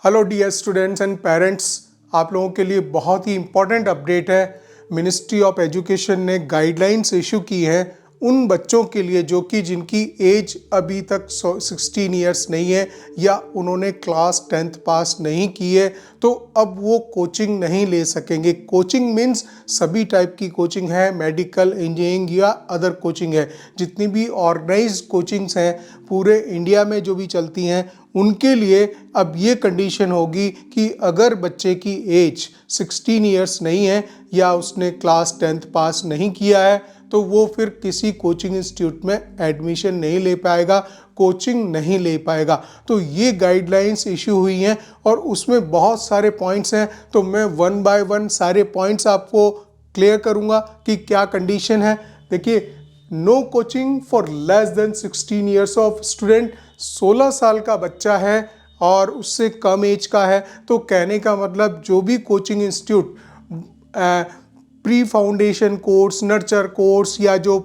Hello dear students and parents, आप लोगों के लिए बहुत ही इम्पॉर्टेंट अपडेट है। मिनिस्ट्री ऑफ एजुकेशन ने गाइडलाइंस इशू की हैं उन बच्चों के लिए जो कि जिनकी एज अभी तक 16 ईयर्स नहीं है या उन्होंने क्लास 10th पास नहीं की है, तो अब वो कोचिंग नहीं ले सकेंगे। कोचिंग मीन्स सभी टाइप की कोचिंग है, मेडिकल, इंजीनियरिंग या अदर कोचिंग है। जितनी भी ऑर्गेनाइज्ड कोचिंग्स हैं पूरे इंडिया में जो भी चलती हैं, उनके लिए अब ये कंडीशन होगी कि अगर बच्चे की एज 16 ईयर्स नहीं है या उसने क्लास 10th पास नहीं किया है तो वो फिर किसी कोचिंग इंस्टीट्यूट में एडमिशन नहीं ले पाएगा, कोचिंग नहीं ले पाएगा। तो ये गाइडलाइंस इशू हुई हैं और उसमें बहुत सारे पॉइंट्स हैं, तो मैं वन बाय वन सारे पॉइंट्स आपको क्लियर करूंगा कि क्या कंडीशन है। देखिए, no coaching for less than 16 years of student. 16 साल का बच्चा है और उससे कम एज का है, तो कहने का मतलब जो भी coaching institute pre foundation course, nurture course या जो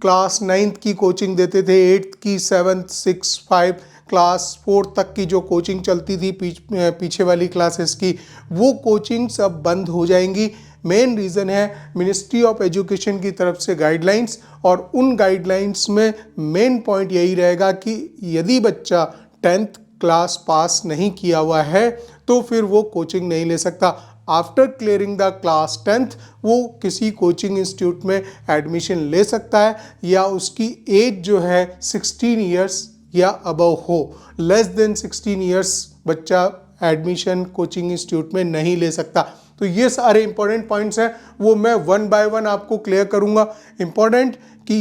क्लास 9th की कोचिंग देते थे, 8th की, 7th, 6, 5, क्लास 4th तक की जो कोचिंग चलती थी पीछे वाली क्लासेस की, वो कोचिंग्स अब बंद हो जाएंगी। मेन रीज़न है मिनिस्ट्री ऑफ एजुकेशन की तरफ से गाइडलाइंस, और उन गाइडलाइंस में मेन पॉइंट यही रहेगा कि यदि बच्चा 10th क्लास पास नहीं किया हुआ है तो फिर वो कोचिंग नहीं ले सकता। After clearing the class 10th वो किसी कोचिंग इंस्टीट्यूट में एडमिशन ले सकता है या उसकी एज जो है 16 ईयर्स या अबव हो। लेस देन 16 ईयर्स बच्चा एडमिशन कोचिंग इंस्टीट्यूट में नहीं ले सकता। तो ये सारे इंपॉर्टेंट पॉइंट्स हैं, वो मैं वन बाय वन आपको क्लियर करूंगा। इंपॉर्टेंट कि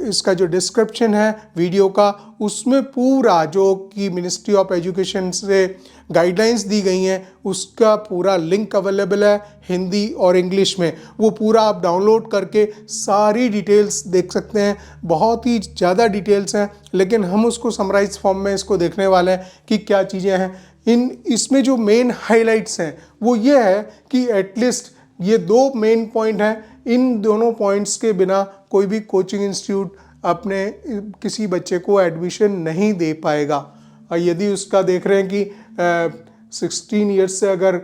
इसका जो डिस्क्रिप्शन है वीडियो का, उसमें पूरा जो कि मिनिस्ट्री ऑफ एजुकेशन से गाइडलाइंस दी गई हैं उसका पूरा लिंक अवेलेबल है हिंदी और इंग्लिश में। वो पूरा आप डाउनलोड करके सारी डिटेल्स देख सकते हैं। बहुत ही ज़्यादा डिटेल्स हैं, लेकिन हम उसको समराइज फॉर्म में इसको देखने वाले हैं कि क्या चीज़ें हैं। इसमें जो मेन हाइलाइट्स हैं वो ये है कि एटलीस्ट ये दो मेन पॉइंट हैं, इन दोनों पॉइंट्स के बिना कोई भी कोचिंग इंस्टीट्यूट अपने किसी बच्चे को एडमिशन नहीं दे पाएगा। और यदि उसका देख रहे हैं कि 16 ईयर्स से अगर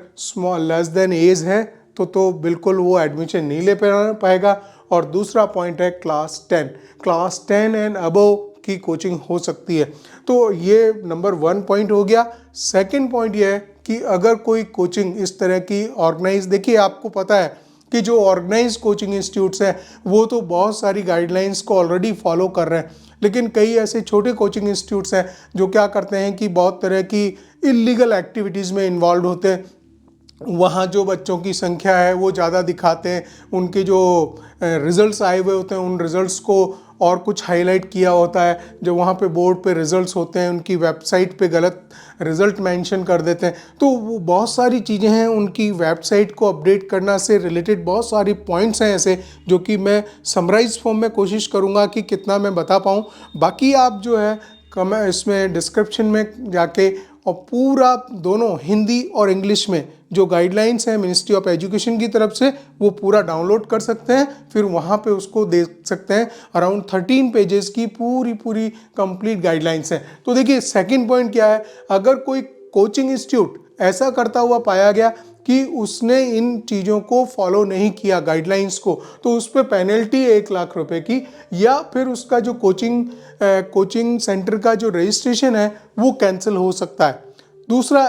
लेस देन एज है तो बिल्कुल वो एडमिशन नहीं ले पाएगा। और दूसरा पॉइंट है क्लास 10 एंड अबव की कोचिंग हो सकती है। तो ये नंबर 1 पॉइंट हो गया। सेकंड पॉइंट ये है कि अगर कोई कोचिंग इस तरह की ऑर्गेनाइज, देखिए आपको पता है कि जो ऑर्गेनाइज कोचिंग इंस्टीट्यूट्स हैं वो तो बहुत सारी गाइडलाइंस को ऑलरेडी फॉलो कर रहे हैं, लेकिन कई ऐसे छोटे कोचिंग इंस्टीट्यूट्स हैं जो क्या करते हैं कि बहुत तरह की इलीगल एक्टिविटीज़ में इन्वॉल्व होते हैं। वहाँ जो बच्चों की संख्या है वो ज़्यादा दिखाते हैं, उनके जो रिज़ल्ट्स आए हुए होते हैं उन रिज़ल्ट्स को और कुछ हाईलाइट किया होता है। जो वहाँ पे बोर्ड पे रिज़ल्ट्स होते हैं उनकी वेबसाइट पे गलत रिज़ल्ट मेंशन कर देते हैं। तो वो बहुत सारी चीज़ें हैं, उनकी वेबसाइट को अपडेट करना से रिलेटेड बहुत सारी पॉइंट्स हैं ऐसे, जो कि मैं समराइज फॉर्म में कोशिश करूँगा कि कितना मैं बता पाऊँ। बाकी आप जो है इसमें डिस्क्रिप्शन में जाके और पूरा दोनों हिंदी और इंग्लिश में जो गाइडलाइंस हैं मिनिस्ट्री ऑफ एजुकेशन की तरफ से वो पूरा डाउनलोड कर सकते हैं, फिर वहाँ पे उसको देख सकते हैं। अराउंड 13 पेजेस की पूरी कंप्लीट गाइडलाइंस हैं। तो देखिए, सेकंड पॉइंट क्या है, अगर कोई कोचिंग इंस्टीट्यूट ऐसा करता हुआ पाया गया कि उसने इन चीज़ों को फॉलो नहीं किया गाइडलाइंस को, तो उस पर पेनल्टी 1 लाख रुपए की, या फिर उसका जो कोचिंग सेंटर का जो रजिस्ट्रेशन है वो कैंसिल हो सकता है। दूसरा,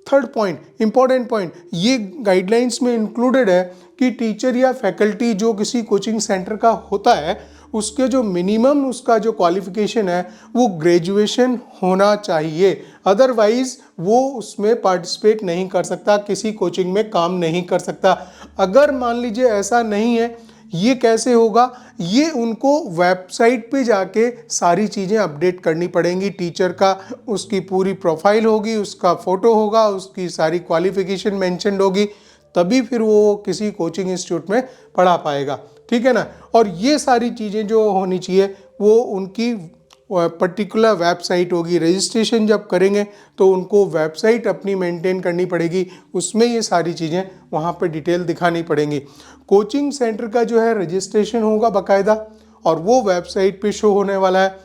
थर्ड पॉइंट, इंपॉर्टेंट पॉइंट, ये गाइडलाइंस में इंक्लूडेड है कि टीचर या फैकल्टी जो किसी कोचिंग सेंटर का होता है उसके जो मिनिमम उसका जो क्वालिफिकेशन है वो ग्रेजुएशन होना चाहिए, अदरवाइज वो उसमें पार्टिसिपेट नहीं कर सकता, किसी कोचिंग में काम नहीं कर सकता। अगर मान लीजिए ऐसा नहीं है, ये कैसे होगा, ये उनको वेबसाइट पे जाके सारी चीज़ें अपडेट करनी पड़ेंगी। टीचर का उसकी पूरी प्रोफाइल होगी, उसका फ़ोटो होगा, उसकी सारी क्वालिफिकेशन मेंशन्ड होगी, तभी फिर वो किसी कोचिंग इंस्टीट्यूट में पढ़ा पाएगा। ठीक है ना। और ये सारी चीज़ें जो होनी चाहिए वो उनकी पर्टिकुलर वेबसाइट होगी। रजिस्ट्रेशन जब करेंगे तो उनको वेबसाइट अपनी मेंटेन करनी पड़ेगी, उसमें ये सारी चीज़ें वहाँ पे डिटेल दिखानी पड़ेंगी। कोचिंग सेंटर का जो है रजिस्ट्रेशन होगा बाकायदा और वो वेबसाइट पे शो होने वाला है।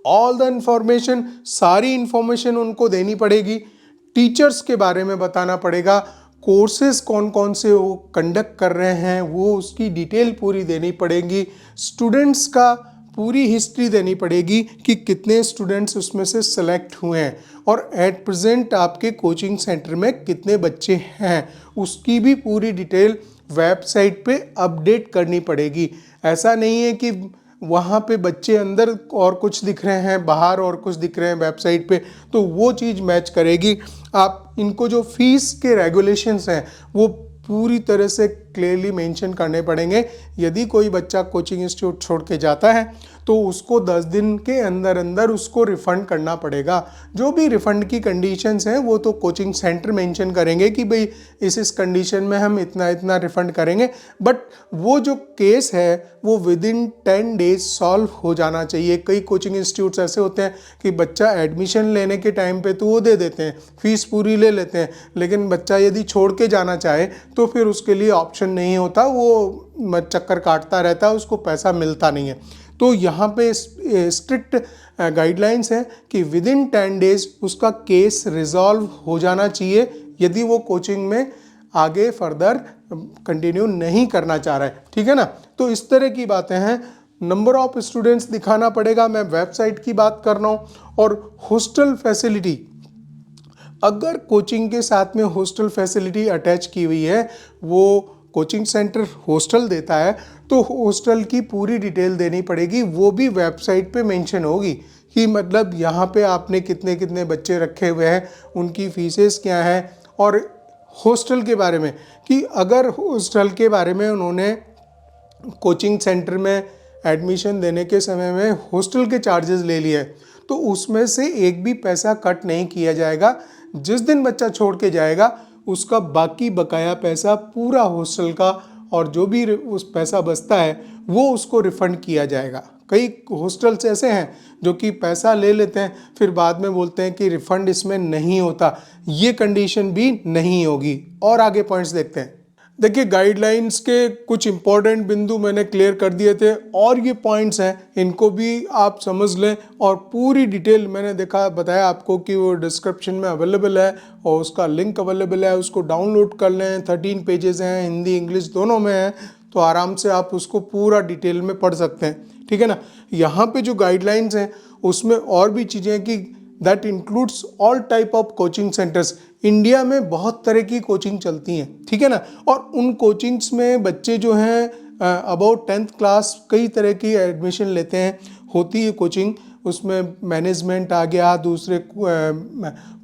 ऑल द इंफॉर्मेशन, सारी इंफॉर्मेशन उनको देनी पड़ेगी। टीचर्स के बारे में बताना पड़ेगा, कोर्सेज कौन कौन से वो कंडक्ट कर रहे हैं वो उसकी डिटेल पूरी देनी पड़ेगी। स्टूडेंट्स का पूरी हिस्ट्री देनी पड़ेगी कि कितने स्टूडेंट्स उसमें से सेलेक्ट हुए हैं और एट प्रेजेंट आपके कोचिंग सेंटर में कितने बच्चे हैं, उसकी भी पूरी डिटेल वेबसाइट पे अपडेट करनी पड़ेगी। ऐसा नहीं है कि वहाँ पे बच्चे अंदर और कुछ दिख रहे हैं, बाहर और कुछ दिख रहे हैं वेबसाइट पे, तो वो चीज़ मैच करेगी। आप इनको जो फीस के रेगुलेशंस हैं वो पूरी तरह से क्लियरली मेंशन करने पड़ेंगे। यदि कोई बच्चा कोचिंग इंस्टीट्यूट छोड़ के जाता है तो उसको 10 दिन के अंदर अंदर उसको रिफ़ंड करना पड़ेगा। जो भी रिफ़ंड की कंडीशंस हैं वो तो कोचिंग सेंटर मेंशन करेंगे कि भाई इस कंडीशन में हम इतना इतना रिफ़ंड करेंगे, बट वो जो केस है वो विद इन 10 डेज सॉल्व हो जाना चाहिए। कई कोचिंग इंस्टीट्यूट्स ऐसे होते हैं कि बच्चा एडमिशन लेने के टाइम पे तो वो दे देते हैं, फ़ीस पूरी ले लेते हैं, लेकिन बच्चा यदि छोड़ के जाना चाहे तो फिर उसके लिए ऑप्शन नहीं होता, वो चक्कर काटता रहता है, उसको पैसा मिलता नहीं है। तो यहाँ पे स्ट्रिक्ट गाइडलाइंस है कि विद इन 10 डेज उसका केस रिजॉल्व हो जाना चाहिए यदि वो कोचिंग में आगे फर्दर कंटिन्यू नहीं करना चाह रहा है। ठीक है ना, तो इस तरह की बातें हैं। नंबर ऑफ स्टूडेंट्स दिखाना पड़ेगा, मैं वेबसाइट की बात कर रहा हूँ। और हॉस्टल फैसिलिटी, अगर कोचिंग के साथ में हॉस्टल फैसिलिटी अटैच की हुई है, वो कोचिंग सेंटर हॉस्टल देता है तो हॉस्टल की पूरी डिटेल देनी पड़ेगी। वो भी वेबसाइट पे मेंशन होगी कि मतलब यहाँ पे आपने कितने कितने बच्चे रखे हुए हैं, उनकी फीसेस क्या हैं, और हॉस्टल के बारे में कि अगर हॉस्टल के बारे में उन्होंने कोचिंग सेंटर में एडमिशन देने के समय में हॉस्टल के चार्जेस ले लिए तो उसमें से एक भी पैसा कट नहीं किया जाएगा। जिस दिन बच्चा छोड़ के जाएगा उसका बाकी बकाया पैसा पूरा हॉस्टल का और जो भी उस पैसा बचता है वो उसको रिफ़ंड किया जाएगा। कई हॉस्टल्स ऐसे हैं जो कि पैसा ले लेते हैं फिर बाद में बोलते हैं कि रिफ़ंड इसमें नहीं होता, ये कंडीशन भी नहीं होगी। और आगे पॉइंट्स देखते हैं। देखिए, गाइडलाइंस के कुछ इंपॉर्टेंट बिंदु मैंने क्लियर कर दिए थे और ये पॉइंट्स हैं, इनको भी आप समझ लें। और पूरी डिटेल मैंने बताया आपको कि वो डिस्क्रिप्शन में अवेलेबल है और उसका लिंक अवेलेबल है, उसको डाउनलोड कर लें। 13 पेजेस हैं, हिंदी इंग्लिश दोनों में है, तो आराम से आप उसको पूरा डिटेल में पढ़ सकते हैं। ठीक है ना। यहाँ पे जो गाइडलाइंस हैं उसमें और भी चीज़ें हैं कि that includes all type of coaching centres. India में बहुत तरह की कोचिंग चलती हैं, ठीक है ना, और उन कोचिंग्स में बच्चे जो हैं अबाउट 10th क्लास कई तरह की एडमिशन लेते हैं, होती है कोचिंग। उसमें मैनेजमेंट आ गया, दूसरे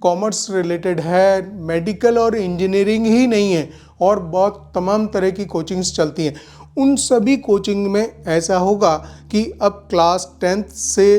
कॉमर्स रिलेटेड है, मेडिकल और इंजीनियरिंग ही नहीं है, और बहुत तमाम तरह की कोचिंग्स चलती हैं। उन सभी कोचिंग में ऐसा होगा कि अब क्लास 10th से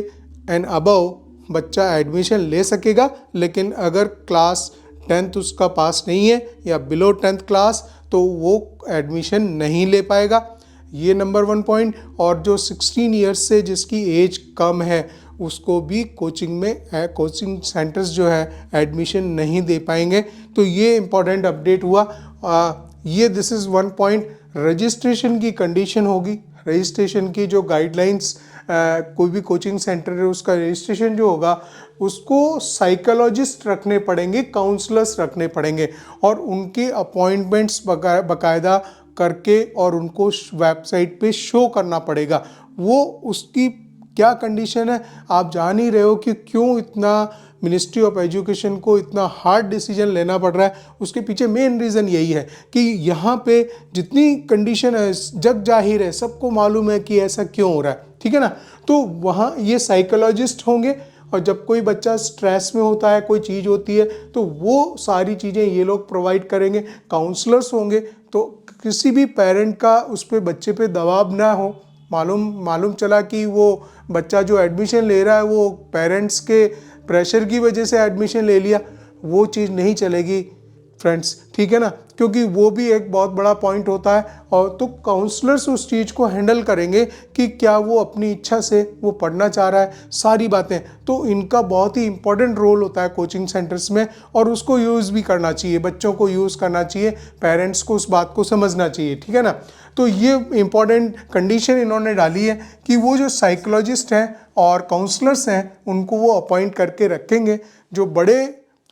एंड अबव बच्चा एडमिशन ले सकेगा, लेकिन अगर क्लास 10th उसका पास नहीं है या बिलो 10th क्लास तो वो एडमिशन नहीं ले पाएगा। ये नंबर 1 पॉइंट। और जो 16 ईयर्स से जिसकी एज कम है उसको भी कोचिंग में कोचिंग सेंटर्स जो है एडमिशन नहीं दे पाएंगे। तो ये इम्पॉर्टेंट अपडेट हुआ। ये दिस इज़ 1 पॉइंट। रजिस्ट्रेशन की कंडीशन होगी, रजिस्ट्रेशन की जो गाइडलाइंस कोई भी कोचिंग सेंटर है उसका रजिस्ट्रेशन जो होगा उसको साइकोलॉजिस्ट रखने पड़ेंगे, काउंसलर्स रखने पड़ेंगे, और उनके अपॉइंटमेंट्स बाकायदा करके और उनको वेबसाइट पे शो करना पड़ेगा। वो उसकी क्या कंडीशन है आप जान ही रहे हो कि क्यों इतना मिनिस्ट्री ऑफ एजुकेशन को इतना हार्ड डिसीजन लेना पड़ रहा है। उसके पीछे मेन रीज़न यही है कि यहाँ पे जितनी कंडीशन है जग जाहिर है, सबको मालूम है कि ऐसा क्यों हो रहा है, ठीक है ना। तो वहाँ ये साइकोलॉजिस्ट होंगे, और जब कोई बच्चा स्ट्रेस में होता है, कोई चीज़ होती है, तो वो सारी चीज़ें ये लोग प्रोवाइड करेंगे। काउंसलर्स होंगे, तो किसी भी पेरेंट का उस पर बच्चे पे दबाव ना हो। मालूम चला कि वो बच्चा जो एडमिशन ले रहा है वो पेरेंट्स के प्रेशर की वजह से एडमिशन ले लिया, वो चीज़ नहीं चलेगी। फ्रेंड्स, ठीक है ना, क्योंकि वो भी एक बहुत बड़ा पॉइंट होता है। और तो काउंसलर्स उस चीज़ को हैंडल करेंगे कि क्या वो अपनी इच्छा से वो पढ़ना चाह रहा है, सारी बातें। तो इनका बहुत ही इंपॉर्टेंट रोल होता है कोचिंग सेंटर्स में, और उसको यूज़ भी करना चाहिए, बच्चों को यूज़ करना चाहिए, पेरेंट्स को उस बात को समझना चाहिए, ठीक है ना। तो ये इंपॉर्टेंट कंडीशन इन्होंने डाली है कि वो जो साइकोलॉजिस्ट हैं और काउंसलर्स हैं उनको वो अपॉइंट करके रखेंगे। जो बड़े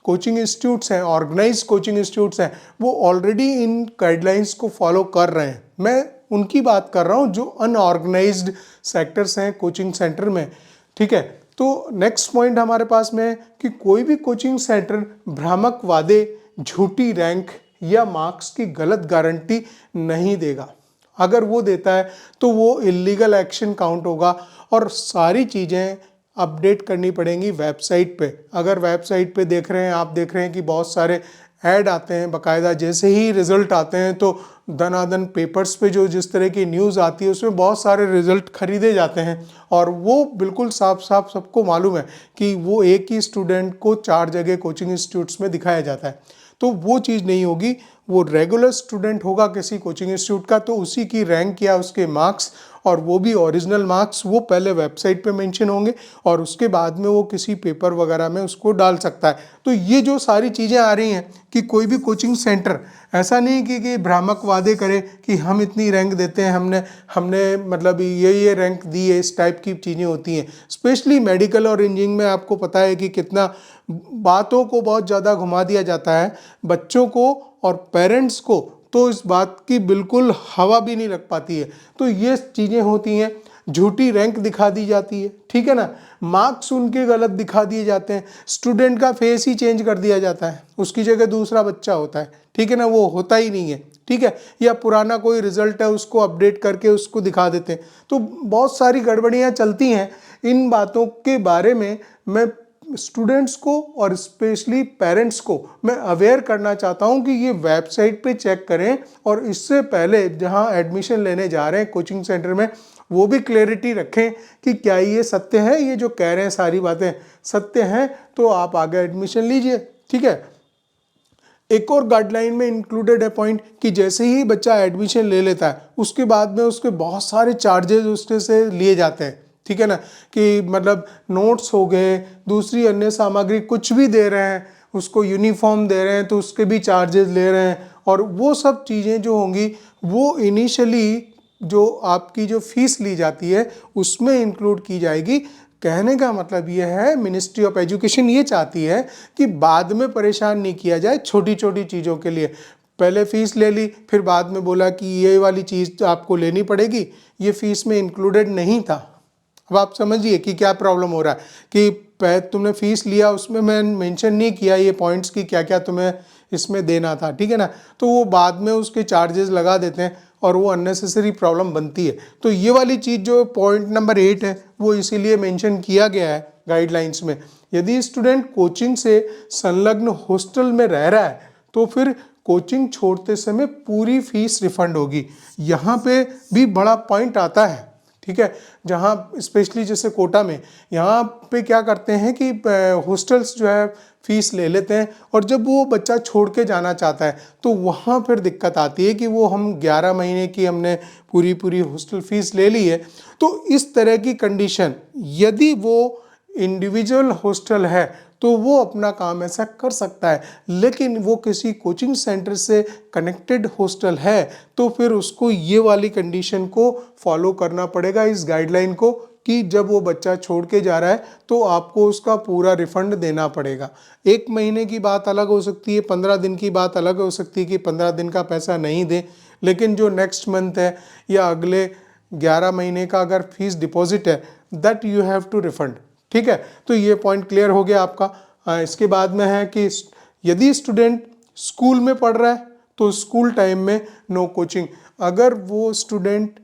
कोचिंग इंस्टीट्यूट्स हैं, ऑर्गेनाइज कोचिंग इंस्टीट्यूट्स हैं, वो ऑलरेडी इन गाइडलाइंस को फॉलो कर रहे हैं। मैं उनकी बात कर रहा हूँ जो अनऑर्गेनाइज्ड सेक्टर्स हैं कोचिंग सेंटर में, ठीक है। तो नेक्स्ट पॉइंट हमारे पास में है कि कोई भी कोचिंग सेंटर भ्रामक वादे, झूठी रैंक या मार्क्स की गलत गारंटी नहीं देगा। अगर वो देता है तो वो इलीगल एक्शन काउंट होगा, और सारी चीज़ें अपडेट करनी पड़ेंगी वेबसाइट पे। अगर वेबसाइट पे देख रहे हैं, आप देख रहे हैं कि बहुत सारे ऐड आते हैं बाकायदा, जैसे ही रिजल्ट आते हैं तो दनादन पेपर्स पे जो जिस तरह की न्यूज़ आती है उसमें बहुत सारे रिजल्ट खरीदे जाते हैं, और वो बिल्कुल साफ साफ सबको मालूम है कि वो एक ही स्टूडेंट को 4 जगह कोचिंग इंस्टीट्यूट्स में दिखाया जाता है। तो वो चीज़ नहीं होगी। वो रेगुलर स्टूडेंट होगा किसी कोचिंग इंस्टीट्यूट का, तो उसी की रैंक या उसके मार्क्स, और वो भी ओरिजिनल मार्क्स, वो पहले वेबसाइट पे मेंशन होंगे और उसके बाद में वो किसी पेपर वगैरह में उसको डाल सकता है। तो ये जो सारी चीज़ें आ रही हैं कि कोई भी कोचिंग सेंटर ऐसा नहीं कि भ्रामक वादे करे कि हम इतनी रैंक देते हैं, हमने मतलब ये रैंक दी है, इस टाइप की चीज़ें होती हैं। स्पेशली मेडिकल और इंजीनियरिंग में आपको पता है कि कितना बातों को बहुत ज़्यादा घुमा दिया जाता है बच्चों को और पेरेंट्स को, तो इस बात की बिल्कुल हवा भी नहीं लग पाती है। तो ये चीज़ें होती हैं, झूठी रैंक दिखा दी जाती है, ठीक है ना, मार्क्स उनके गलत दिखा दिए जाते हैं, स्टूडेंट का फेस ही चेंज कर दिया जाता है, उसकी जगह दूसरा बच्चा होता है, ठीक है ना, वो होता ही नहीं है, ठीक है, या पुराना कोई रिजल्ट है उसको अपडेट करके उसको दिखा देते हैं। तो बहुत सारी गड़बड़ियाँ चलती हैं। इन बातों के बारे में मैं स्टूडेंट्स को और स्पेशली पेरेंट्स को मैं अवेयर करना चाहता हूं कि ये वेबसाइट पे चेक करें, और इससे पहले जहां एडमिशन लेने जा रहे हैं कोचिंग सेंटर में, वो भी क्लैरिटी रखें कि क्या ये सत्य है, ये जो कह रहे हैं सारी बातें सत्य हैं, तो आप आगे एडमिशन लीजिए, ठीक है। एक और गाइडलाइन में इंक्लूडेड है पॉइंट कि जैसे ही बच्चा एडमिशन ले लेता है उसके बाद में उसके बहुत सारे चार्जेस उसके से लिए जाते हैं, ठीक है ना, कि मतलब नोट्स हो गए, दूसरी अन्य सामग्री कुछ भी दे रहे हैं, उसको यूनिफॉर्म दे रहे हैं तो उसके भी चार्जेस ले रहे हैं, और वो सब चीज़ें जो होंगी वो इनिशियली जो आपकी जो फीस ली जाती है उसमें इंक्लूड की जाएगी। कहने का मतलब ये है, मिनिस्ट्री ऑफ एजुकेशन ये चाहती है कि बाद में परेशान नहीं किया जाए छोटी छोटी चीज़ों के लिए। पहले फ़ीस ले ली, फिर बाद में बोला कि ये वाली चीज़ आपको लेनी पड़ेगी, ये फ़ीस में इंक्लूडेड नहीं था। अब आप समझिए कि क्या प्रॉब्लम हो रहा है कि तुमने फ़ीस लिया, उसमें मैं मेंशन नहीं किया ये पॉइंट्स की क्या क्या तुम्हें इसमें देना था, ठीक है ना, तो वो बाद में उसके चार्जेस लगा देते हैं और वो अननेसेसरी प्रॉब्लम बनती है। तो ये वाली चीज़ जो पॉइंट नंबर 8 है वो इसीलिए मेंशन किया गया है गाइडलाइंस में। यदि स्टूडेंट कोचिंग से संलग्न हॉस्टल में रह रहा है तो फिर कोचिंग छोड़ते समय पूरी फीस रिफंड होगी। यहाँ पे भी बड़ा पॉइंट आता है, ठीक है, जहाँ स्पेशली जैसे कोटा में यहाँ पे क्या करते हैं कि हॉस्टल्स जो है फीस ले लेते हैं, और जब वो बच्चा छोड़ के जाना चाहता है तो वहाँ फिर दिक्कत आती है कि वो हम 11 महीने की हमने पूरी हॉस्टल फीस ले ली है। तो इस तरह की कंडीशन, यदि वो इंडिविजुअल हॉस्टल है तो वो अपना काम ऐसा कर सकता है, लेकिन वो किसी कोचिंग सेंटर से कनेक्टेड हॉस्टल है तो फिर उसको ये वाली कंडीशन को फॉलो करना पड़ेगा, इस गाइडलाइन को, कि जब वो बच्चा छोड़ के जा रहा है तो आपको उसका पूरा रिफंड देना पड़ेगा। 1 महीने की बात अलग हो सकती है, 15 दिन की बात अलग हो सकती है कि 15 दिन का पैसा नहीं दे, लेकिन जो नेक्स्ट मंथ है या अगले 11 महीने का अगर फीस डिपॉजिट है that you have to refund, ठीक है। तो ये पॉइंट क्लियर हो गया आपका। इसके बाद में है कि यदि स्टूडेंट स्कूल में पढ़ रहा है तो स्कूल टाइम में नो कोचिंग। अगर वो स्टूडेंट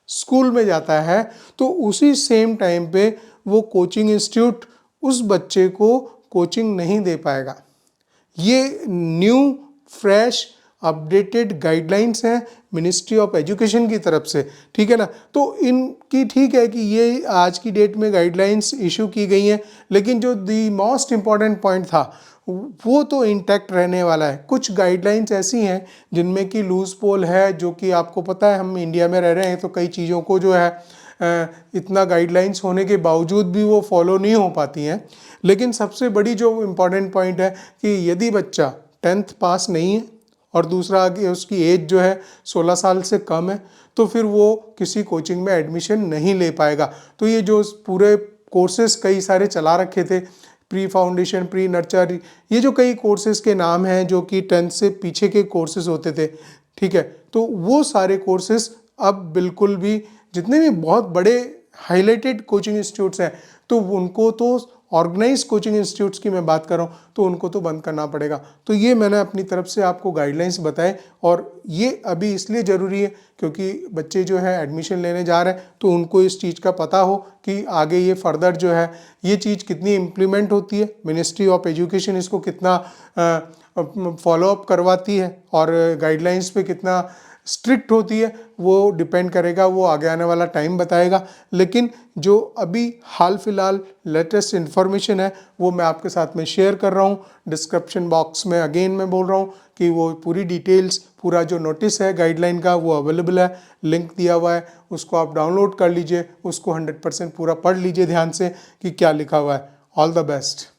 स्कूल में जाता है तो उसी सेम टाइम पे वो कोचिंग इंस्टीट्यूट उस बच्चे को कोचिंग नहीं दे पाएगा। ये न्यू, फ्रेश अपडेटेड गाइडलाइंस हैं मिनिस्ट्री ऑफ एजुकेशन की तरफ से, ठीक है ना। तो इनकी ठीक है कि ये आज की डेट में गाइडलाइंस इशू की गई हैं, लेकिन जो दी मोस्ट इम्पॉर्टेंट पॉइंट था वो तो इंटैक्ट रहने वाला है। कुछ गाइडलाइंस ऐसी हैं जिनमें कि लूज पोल है, जो कि आपको पता है हम इंडिया में रह रहे हैं तो कई चीज़ों को जो है इतना गाइडलाइंस होने के बावजूद भी वो फॉलो नहीं हो पाती हैं। लेकिन सबसे बड़ी जो इम्पॉर्टेंट पॉइंट है कि यदि बच्चा 10th पास नहीं है और दूसरा आगे उसकी एज जो है 16 साल से कम है, तो फिर वो किसी कोचिंग में एडमिशन नहीं ले पाएगा। तो ये जो पूरे कोर्सेज कई सारे चला रखे थे, प्री फाउंडेशन, प्री नर्चर, ये जो कई कोर्सेज के नाम हैं जो कि 10th से पीछे के कोर्सेज होते थे, ठीक है, तो वो सारे कोर्सेज अब बिल्कुल भी, जितने भी बहुत बड़े हाईलाइटेड कोचिंग इंस्टीट्यूट्स हैं तो उनको तो, ऑर्गेनाइज कोचिंग इंस्टीट्यूट्स की मैं बात कर रहा हूँ, तो उनको तो बंद करना पड़ेगा। तो ये मैंने अपनी तरफ से आपको गाइडलाइंस बताए, और ये अभी इसलिए ज़रूरी है क्योंकि बच्चे जो है एडमिशन लेने जा रहे हैं तो उनको इस चीज़ का पता हो कि आगे ये फर्दर जो है ये चीज़ कितनी इम्प्लीमेंट होती है, मिनिस्ट्री ऑफ एजुकेशन इसको कितना फॉलोअप करवाती है और गाइडलाइंस पे कितना स्ट्रिक्ट होती है, वो डिपेंड करेगा, वो आगे आने वाला टाइम बताएगा। लेकिन जो अभी हाल फिलहाल लेटेस्ट इन्फॉर्मेशन है वो मैं आपके साथ में शेयर कर रहा हूँ। डिस्क्रिप्शन बॉक्स में अगेन मैं बोल रहा हूँ कि वो पूरी डिटेल्स, पूरा जो नोटिस है गाइडलाइन का वो अवेलेबल है, लिंक दिया हुआ है, उसको आप डाउनलोड कर लीजिए, उसको 100% पूरा पढ़ लीजिए ध्यान से कि क्या लिखा हुआ है। All the best.